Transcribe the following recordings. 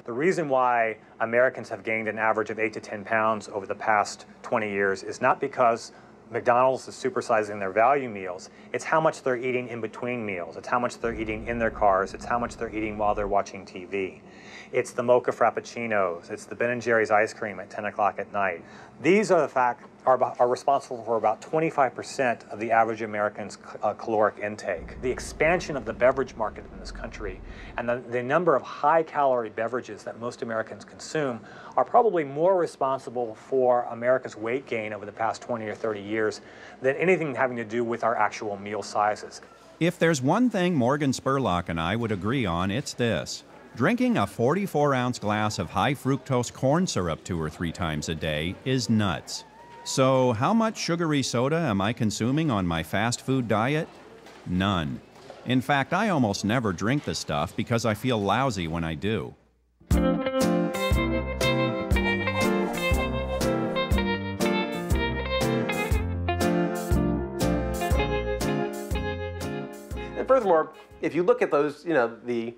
The reason why Americans have gained an average of 8 to 10 pounds over the past 20 years is not because McDonald's is supersizing their value meals. It's how much they're eating in between meals. It's how much they're eating in their cars. It's how much they're eating while they're watching TV. It's the mocha frappuccinos. It's the Ben & Jerry's ice cream at 10 o'clock at night. These are responsible for about 25% of the average American's caloric intake. The expansion of the beverage market in this country and the number of high-calorie beverages that most Americans consume are probably more responsible for America's weight gain over the past 20 or 30 years than anything having to do with our actual meal sizes. If there's one thing Morgan Spurlock and I would agree on, it's this. Drinking a 44-ounce glass of high-fructose corn syrup 2 or 3 times a day is nuts. So how much sugary soda am I consuming on my fast food diet? None. In fact, I almost never drink the stuff because I feel lousy when I do. And furthermore, if you look at those, the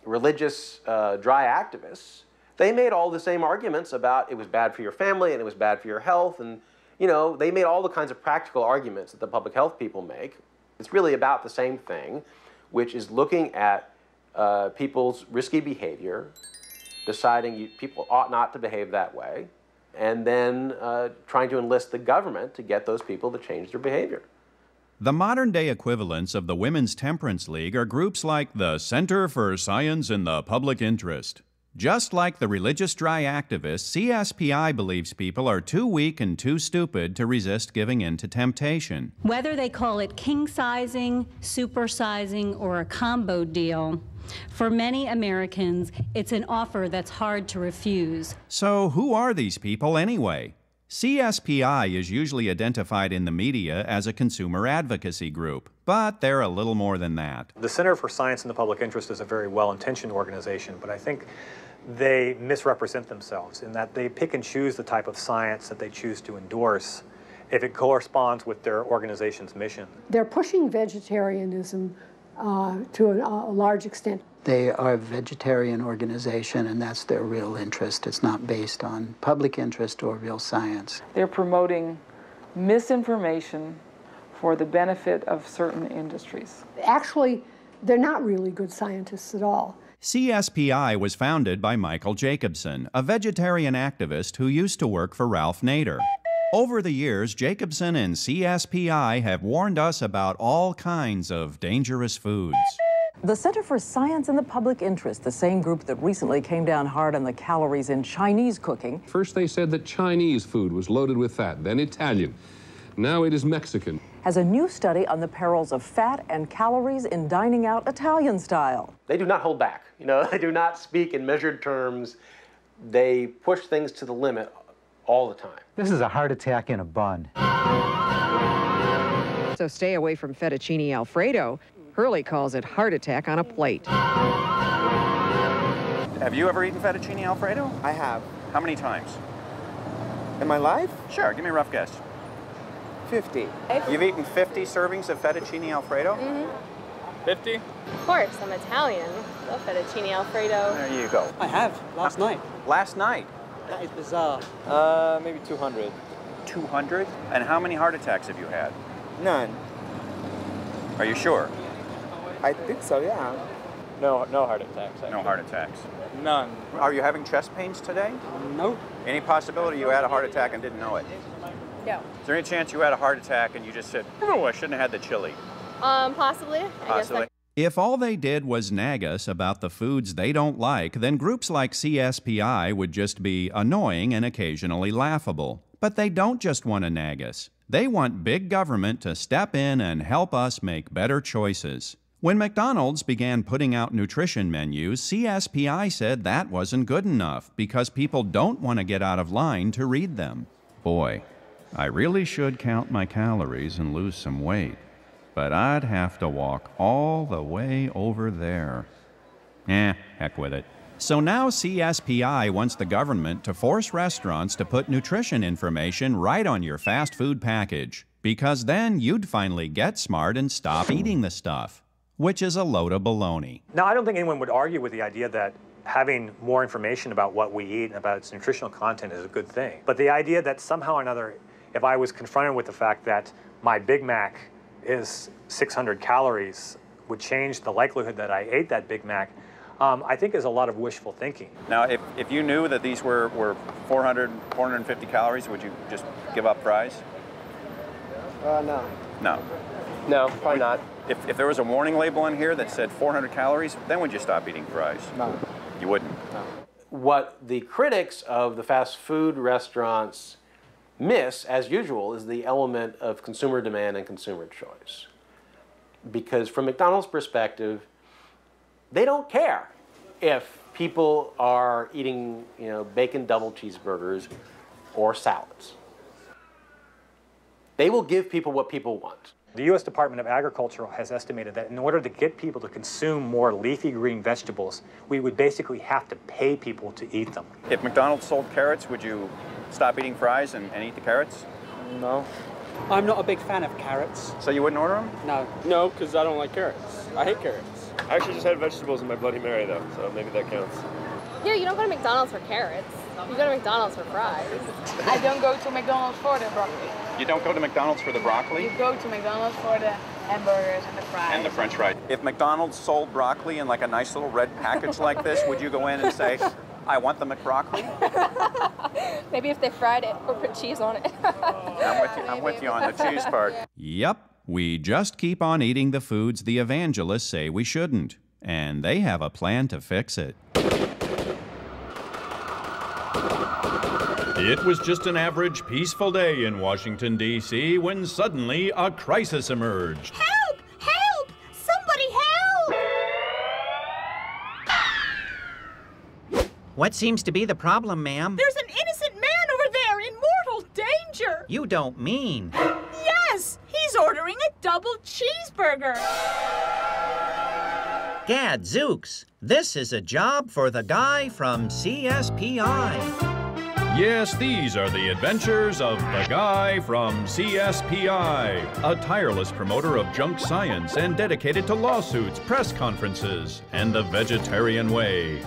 religious dry activists, they made all the same arguments about it was bad for your family and it was bad for your health, and they made all the kinds of practical arguments that the public health people make. It's really about the same thing, which is looking at people's risky behavior, deciding people ought not to behave that way, and then trying to enlist the government to get those people to change their behavior. The modern-day equivalents of the Women's Temperance League are groups like the Center for Science in the Public Interest. Just like the religious dry activists, CSPI believes people are too weak and too stupid to resist giving in to temptation. Whether they call it king-sizing, supersizing, or a combo deal, for many Americans, it's an offer that's hard to refuse. So who are these people anyway? CSPI is usually identified in the media as a consumer advocacy group, but they're a little more than that. The Center for Science in the Public Interest is a very well-intentioned organization, but I think they misrepresent themselves in that they pick and choose the type of science that they choose to endorse if it corresponds with their organization's mission. They're pushing vegetarianism to a large extent. They are a vegetarian organization, and that's their real interest. It's not based on public interest or real science. They're promoting misinformation for the benefit of certain industries. Actually, they're not really good scientists at all. CSPI was founded by Michael Jacobson, a vegetarian activist who used to work for Ralph Nader. Over the years, Jacobson and CSPI have warned us about all kinds of dangerous foods. The Center for Science in the Public Interest, the same group that recently came down hard on the calories in Chinese cooking. First they said that Chinese food was loaded with fat, then Italian. Now it is Mexican. Has a new study on the perils of fat and calories in dining out Italian style. They do not hold back. They do not speak in measured terms. They push things to the limit all the time. This is a heart attack in a bun. So stay away from fettuccine Alfredo. Hurley calls it heart attack on a plate. Have you ever eaten fettuccine Alfredo? I have. How many times? In my life? Sure, give me a rough guess. 50. You've eaten 50 servings of fettuccine Alfredo? Mm-hmm. 50? Of course, I'm Italian. Love fettuccine Alfredo. There you go. I have, last night. Last night? That is bizarre. Maybe 200. 200? And how many heart attacks have you had? None. Are you sure? I think so, yeah. No heart attacks. Actually. No heart attacks. None. Are you having chest pains today? No. Any possibility you had a heart attack and didn't know it? No. Is there any chance you had a heart attack and you just said, oh, I shouldn't have had the chili? Possibly. Possibly. If all they did was nag us about the foods they don't like, then groups like CSPI would just be annoying and occasionally laughable. But they don't just want to nag us. They want big government to step in and help us make better choices. When McDonald's began putting out nutrition menus, CSPI said that wasn't good enough because people don't want to get out of line to read them. Boy, I really should count my calories and lose some weight, but I'd have to walk all the way over there. Heck with it. So now CSPI wants the government to force restaurants to put nutrition information right on your fast food package, because then you'd finally get smart and stop eating the stuff, which is a load of baloney. Now, I don't think anyone would argue with the idea that having more information about what we eat and about its nutritional content is a good thing. But the idea that somehow or another, if I was confronted with the fact that my Big Mac is 600 calories, would change the likelihood that I ate that Big Mac, I think is a lot of wishful thinking. Now, if you knew that these were 400, 450 calories, would you just give up fries? No. No. No, probably not. If there was a warning label on here that said 400 calories, then would you stop eating fries? No. You wouldn't? No. What the critics of the fast food restaurants miss, as usual, is the element of consumer demand and consumer choice. Because from McDonald's perspective, they don't care if people are eating, bacon double cheeseburgers or salads. They will give people what people want. The U.S. Department of Agriculture has estimated that in order to get people to consume more leafy green vegetables, we would basically have to pay people to eat them. If McDonald's sold carrots, would you stop eating fries and eat the carrots? No. I'm not a big fan of carrots. So you wouldn't order them? No. No, because I don't like carrots. I hate carrots. I actually just had vegetables in my Bloody Mary, though, so maybe that counts. Yeah, you don't go to McDonald's for carrots. You go to McDonald's for fries. I don't go to McDonald's for the broccoli. You don't go to McDonald's for the broccoli? You go to McDonald's for the hamburgers and the fries. And the French fries. If McDonald's sold broccoli in like a nice little red package like this, would you go in and say, I want the McBroccoli? Maybe if they fried it or put cheese on it. I'm with you on the cheese part. Yep, we just keep on eating the foods the evangelists say we shouldn't, and they have a plan to fix it. It was just an average, peaceful day in Washington, D.C. when suddenly a crisis emerged. Help! Help! Somebody help! What seems to be the problem, ma'am? There's an innocent man over there in mortal danger! You don't mean. Yes! He's ordering a double cheeseburger! Gadzooks! This is a job for the guy from CSPI. Yes, these are the adventures of the guy from CSPI, a tireless promoter of junk science and dedicated to lawsuits, press conferences, and the vegetarian way.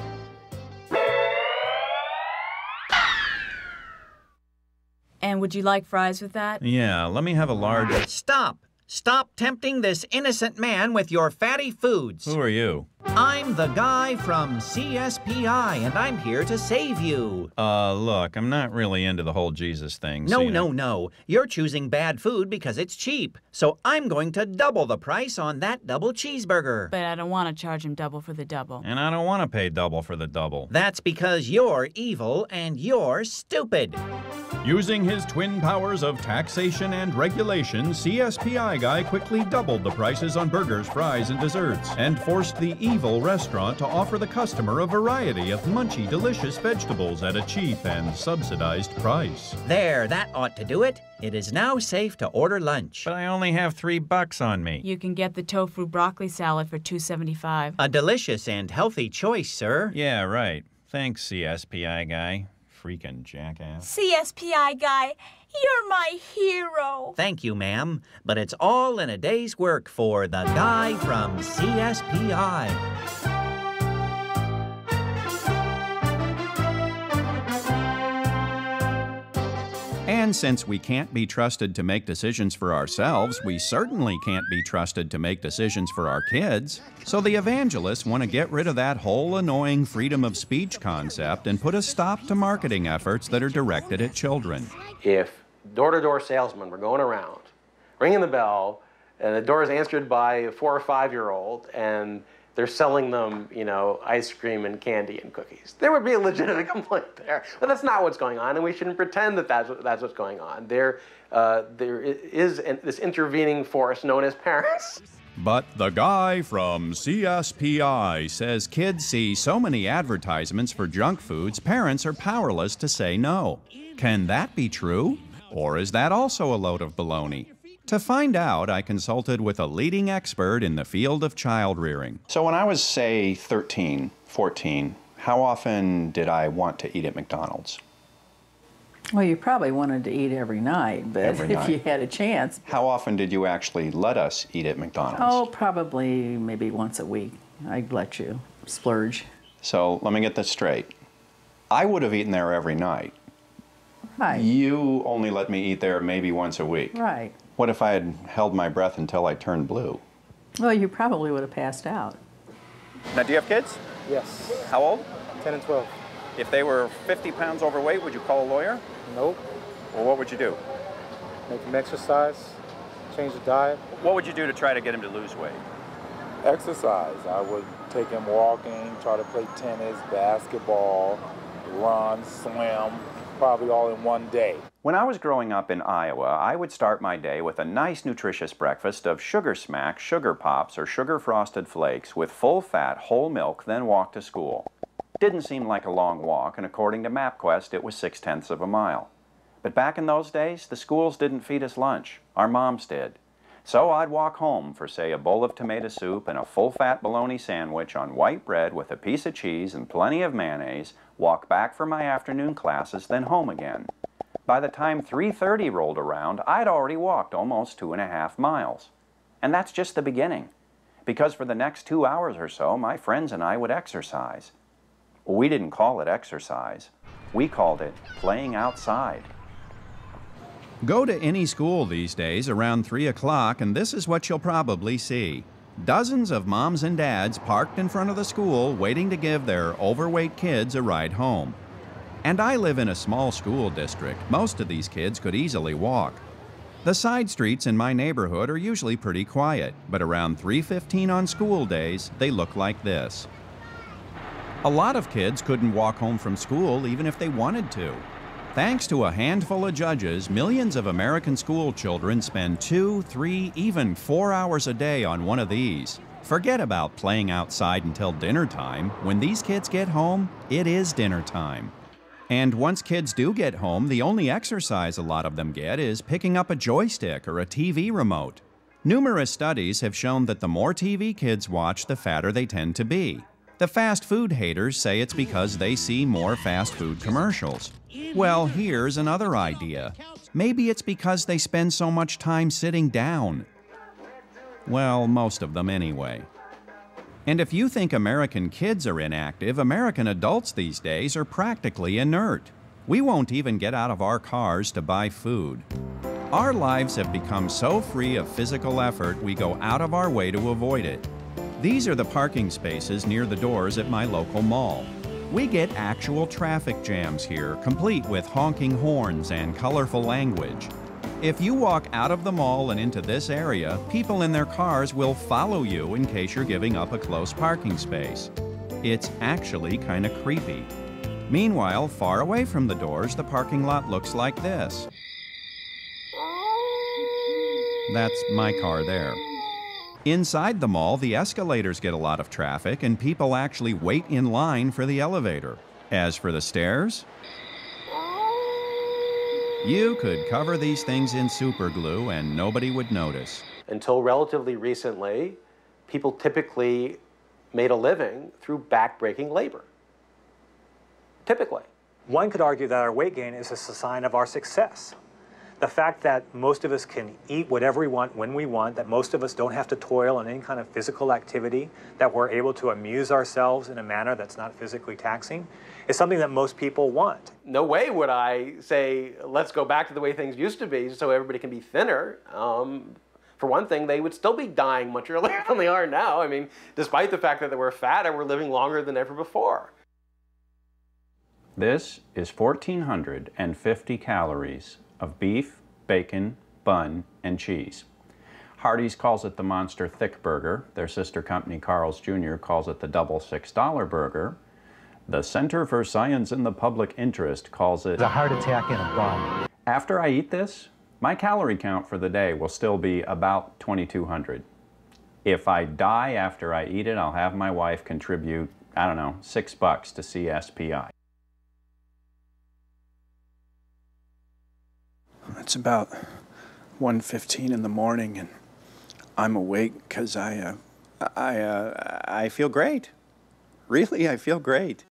And would you like fries with that? Yeah, let me have a large... Stop! Stop tempting this innocent man with your fatty foods. Who are you? I'm the guy from CSPI, and I'm here to save you. Look, I'm not really into the whole Jesus thing. No. You're choosing bad food because it's cheap. So I'm going to double the price on that double cheeseburger. But I don't want to charge him double for the double. And I don't want to pay double for the double. That's because you're evil and you're stupid. Using his twin powers of taxation and regulation, CSPI guy quickly doubled the prices on burgers, fries, and desserts, and forced the evil restaurant to offer the customer a variety of munchy, delicious vegetables at a cheap and subsidized price. There, that ought to do it. It is now safe to order lunch. But I only have $3 on me. You can get the tofu broccoli salad for $2.75. A delicious and healthy choice, sir. Yeah, right. Thanks, CSPI guy. Freaking jackass. CSPI guy, you're my hero. Thank you, ma'am. But it's all in a day's work for the guy from CSPI. And since we can't be trusted to make decisions for ourselves, we certainly can't be trusted to make decisions for our kids. So the evangelists want to get rid of that whole annoying freedom of speech concept and put a stop to marketing efforts that are directed at children. If door-to-door salesmen were going around, ringing the bell, and the door is answered by a 4 or 5-year-old, and they're selling them, ice cream and candy and cookies, there would be a legitimate complaint there. But that's not what's going on, and we shouldn't pretend that that's what's going on. There is this intervening force known as parents. But the guy from CSPI says kids see so many advertisements for junk foods, parents are powerless to say no. Can that be true? Or is that also a load of baloney? To find out, I consulted with a leading expert in the field of child rearing. So when I was, say, 13, 14, how often did I want to eat at McDonald's? Well, you probably wanted to eat every night, but Every if night. you had a chance. How often did you actually let us eat at McDonald's? Oh, probably maybe once a week. I'd let you splurge. So let me get this straight. I would have eaten there every night. Right. You only let me eat there maybe once a week. Right. What if I had held my breath until I turned blue? Well, you probably would have passed out. Now, do you have kids? Yes. How old? 10 and 12. If they were 50 pounds overweight, would you call a lawyer? Nope. Well, what would you do? Make them exercise, change the diet. What would you do to try to get them to lose weight? Exercise. I would take them walking, try to play tennis, basketball, run, swim, probably all in one day. When I was growing up in Iowa, I would start my day with a nice nutritious breakfast of Sugar Smacks, Sugar Pops, or Sugar Frosted Flakes with full-fat whole milk, then walk to school. Didn't seem like a long walk, and according to MapQuest, it was 6/10 of a mile. But back in those days, the schools didn't feed us lunch. Our moms did. So I'd walk home for, say, a bowl of tomato soup and a full-fat bologna sandwich on white bread with a piece of cheese and plenty of mayonnaise, walk back for my afternoon classes, then home again. By the time 3:30 rolled around, I'd already walked almost 2.5 miles. And that's just the beginning, because for the next 2 hours or so, my friends and I would exercise. We didn't call it exercise. We called it playing outside. Go to any school these days around 3 o'clock and this is what you'll probably see. Dozens of moms and dads parked in front of the school waiting to give their overweight kids a ride home. And I live in a small school district. Most of these kids could easily walk. The side streets in my neighborhood are usually pretty quiet, but around 3:15 on school days, they look like this. A lot of kids couldn't walk home from school even if they wanted to. Thanks to a handful of judges, millions of American school children spend 2, 3, even 4 hours a day on one of these. Forget about playing outside until dinner time. When these kids get home, it is dinner time. And once kids do get home, the only exercise a lot of them get is picking up a joystick or a TV remote. Numerous studies have shown that the more TV kids watch, the fatter they tend to be. The fast food haters say it's because they see more fast food commercials. Well, here's another idea. Maybe it's because they spend so much time sitting down. Well, most of them anyway. And if you think American kids are inactive, American adults these days are practically inert. We won't even get out of our cars to buy food. Our lives have become so free of physical effort, we go out of our way to avoid it. These are the parking spaces near the doors at my local mall. We get actual traffic jams here, complete with honking horns and colorful language. If you walk out of the mall and into this area, people in their cars will follow you in case you're giving up a close parking space. It's actually kind of creepy. Meanwhile, far away from the doors, the parking lot looks like this. That's my car there. Inside the mall, the escalators get a lot of traffic and people actually wait in line for the elevator. As for the stairs, you could cover these things in super glue and nobody would notice. Until relatively recently, people typically made a living through back-breaking labor. Typically. One could argue that our weight gain is a sign of our success. The fact that most of us can eat whatever we want when we want, that most of us don't have to toil in any kind of physical activity, that we're able to amuse ourselves in a manner that's not physically taxing, is something that most people want. No way would I say, let's go back to the way things used to be so everybody can be thinner. For one thing, they would still be dying much earlier than they are now. I mean, despite the fact that they were fatter, we're living longer than ever before. This is 1,450 calories of beef, bacon, bun, and cheese. Hardee's calls it the Monster Thick Burger. Their sister company, Carl's Jr., calls it the Double $6 Burger. The Center for Science in the Public Interest calls it a heart attack in a bun. After I eat this, my calorie count for the day will still be about 2,200. If I die after I eat it, I'll have my wife contribute, I don't know, $6 to CSPI. It's about 1:15 in the morning, and I'm awake because I feel great. Really, I feel great.